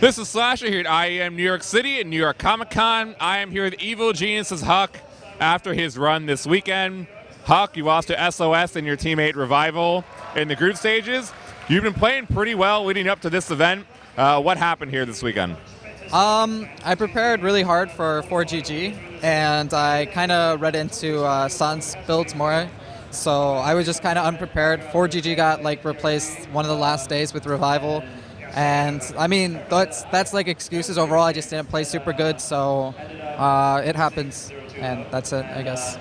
This is Slasher here at IEM New York City at New York Comic Con. I am here with Evil Genius's HuK after his run this weekend. HuK, you lost to SOS and your teammate Revival in the group stages. You've been playing pretty well leading up to this event. What happened here this weekend? I prepared really hard for 4GG, and I kind of read into Sans builds more. So I was just kind of unprepared. 4GG got replaced one of the last days with Revival. And I mean, that's like excuses overall. I just didn't play super good, so it happens, and that's it, I guess.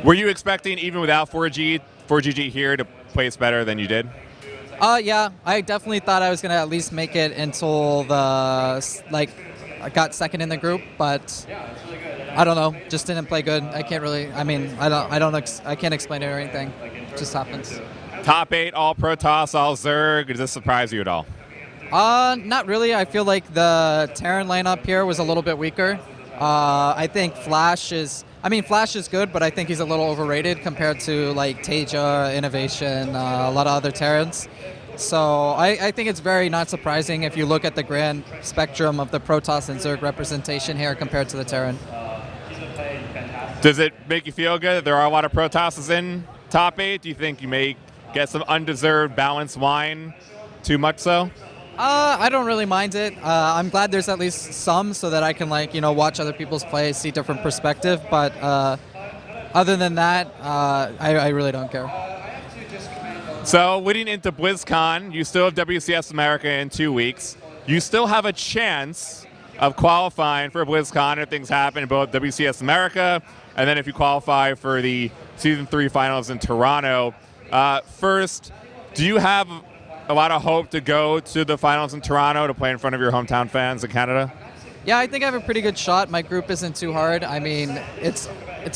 Were you expecting, even without 4GG here, to place better than you did? Yeah, I definitely thought I was gonna at least make it until I got second in the group, but I don't know, just didn't play good. I can't really. I mean, I can't explain it or anything. It just happens. Top 8, all Protoss, all Zerg. Does this surprise you at all? Not really. I feel like the Terran lineup here was a little bit weaker. I think Flash is good, but I think he's a little overrated compared to Teja, Innovation, a lot of other Terrans. So I think it's very not surprising if you look at the grand spectrum of the Protoss and Zerg representation here compared to the Terran. Does it make you feel good that there are a lot of Protosses in top 8? Do you think you may get some undeserved balanced wine, too much so? I don't really mind it. I'm glad there's at least some so that I can watch other people's plays, see different perspective. But other than that, I really don't care. So leading into BlizzCon, you still have WCS America in 2 weeks. You still have a chance of qualifying for BlizzCon if things happen in both WCS America and then if you qualify for the Season 3 finals in Toronto. First, do you have a lot of hope to go to the finals in Toronto to play in front of your hometown fans in Canada? Yeah, I think I have a pretty good shot. My group isn't too hard. I mean, it's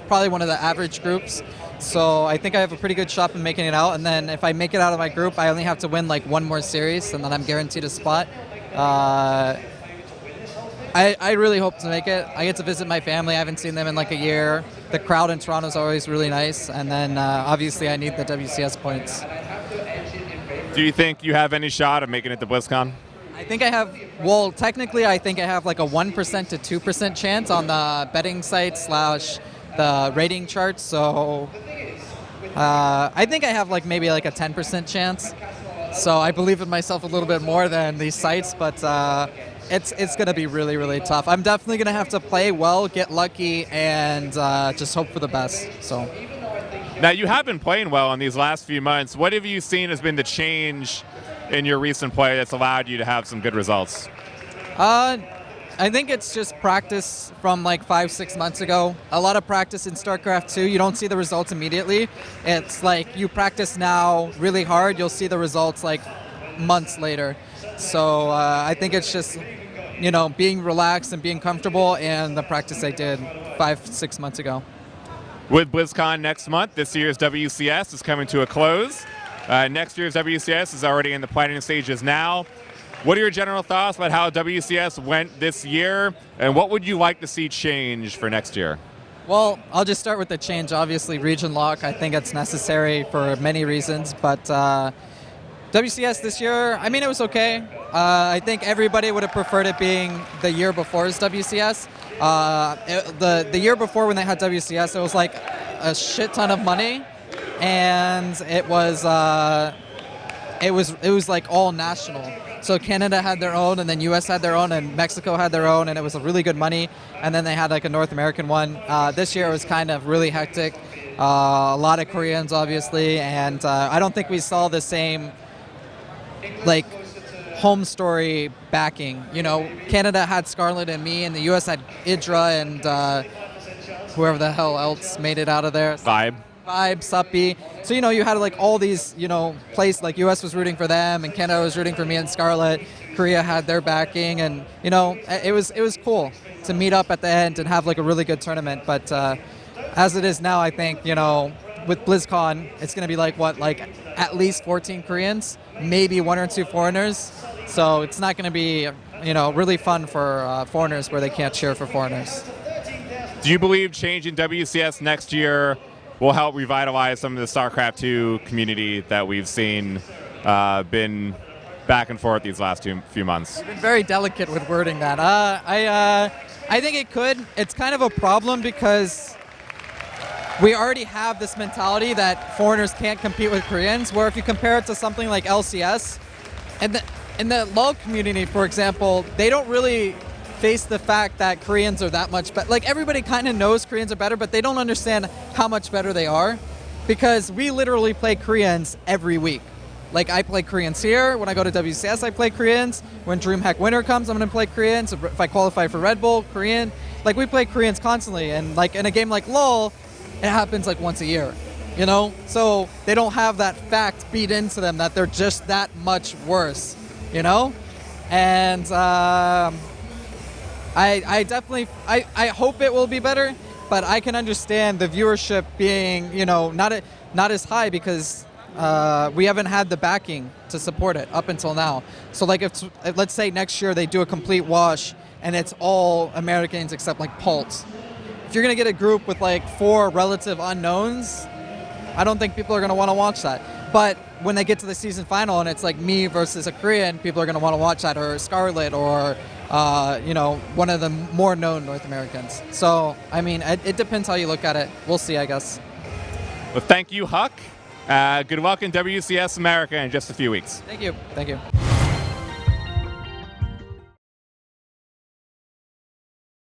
probably one of the average groups. So I think I have a pretty good shot in making it out. And then if I make it out of my group, I only have to win one more series, and then I'm guaranteed a spot. I really hope to make it. I get to visit my family. I haven't seen them in a year. The crowd in Toronto is always really nice. And then obviously I need the WCS points. Do you think you have any shot of making it to BlizzCon? I think I have, technically I think I have a 1% to 2% chance on the betting site / the rating chart. So I think I have maybe a 10% chance. So I believe in myself a little bit more than these sites, but it's going to be really, really tough. I'm definitely going to have to play well, get lucky, and just hope for the best. So. Now, you have been playing well in these last few months. What have you seen has been the change in your recent play that's allowed you to have some good results? I think it's just practice from 5-6 months ago. A lot of practice in StarCraft 2. You don't see the results immediately. It's you practice now really hard. You'll see the results months later. So I think it's just, being relaxed and being comfortable, and the practice I did 5-6 months ago. With BlizzCon next month, this year's WCS is coming to a close. Next year's WCS is already in the planning stages now. What are your general thoughts about how WCS went this year, and what would you like to see change for next year? Well, I'll just start with the change. Obviously, region lock, I think it's necessary for many reasons, but WCS this year, I mean, it was okay. I think everybody would have preferred it being the year before's WCS. The year before when they had WCS, it was a shit ton of money, and it was all national. So Canada had their own, and then US had their own, and Mexico had their own, and it was a really good money. And then they had a North American one. This year it was kind of really hectic. A lot of Koreans, obviously, and I don't think we saw the same home story backing. Canada had Scarlet and me, and the US had Idra and whoever the hell else made it out of there. Vibe, Suppy. So, you had all these, places, US was rooting for them, and Canada was rooting for me and Scarlet. Korea had their backing, and, it was cool to meet up at the end and have a really good tournament. But as it is now, I think, with BlizzCon, it's going to be at least 14 Koreans, maybe 1 or 2 foreigners. So it's not going to be, really fun for foreigners where they can't cheer for foreigners. Do you believe changing WCS next year will help revitalize some of the StarCraft 2 community that we've seen been back and forth these last few months. You've been very delicate with wording that. I think it could. It's kind of a problem because we already have this mentality that foreigners can't compete with Koreans, where if you compare it to something like LCS, and in the LoL community, for example, they don't really face the fact that Koreans are that much better. Like, everybody kind of knows Koreans are better, but they don't understand how much better they are, because we literally play Koreans every week. Like, I play Koreans here. When I go to WCS, I play Koreans. When DreamHack Winter comes, I'm going to play Koreans. If I qualify for Red Bull, Korean. Like, we play Koreans constantly. And, like, in a game like LoL, it happens, like, once a year, you know? So they don't have that fact beat into them that they're just that much worse, you know? And I definitely hope it will be better, but I can understand the viewership being, you know, not as high because we haven't had the backing to support it up until now. So, like, if let's say next year they do a complete wash and it's all Americans except like Pulse, if you're gonna get a group with like 4 relative unknowns, I don't think people are gonna want to watch that. But when they get to the season final and it's like me versus a Korean, people are gonna want to watch that, or Scarlet, or you know, one of the more known North Americans. So, I mean, it depends how you look at it. We'll see, I guess. Well, thank you, HuK. Good luck in WCS America in just a few weeks. Thank you. Thank you.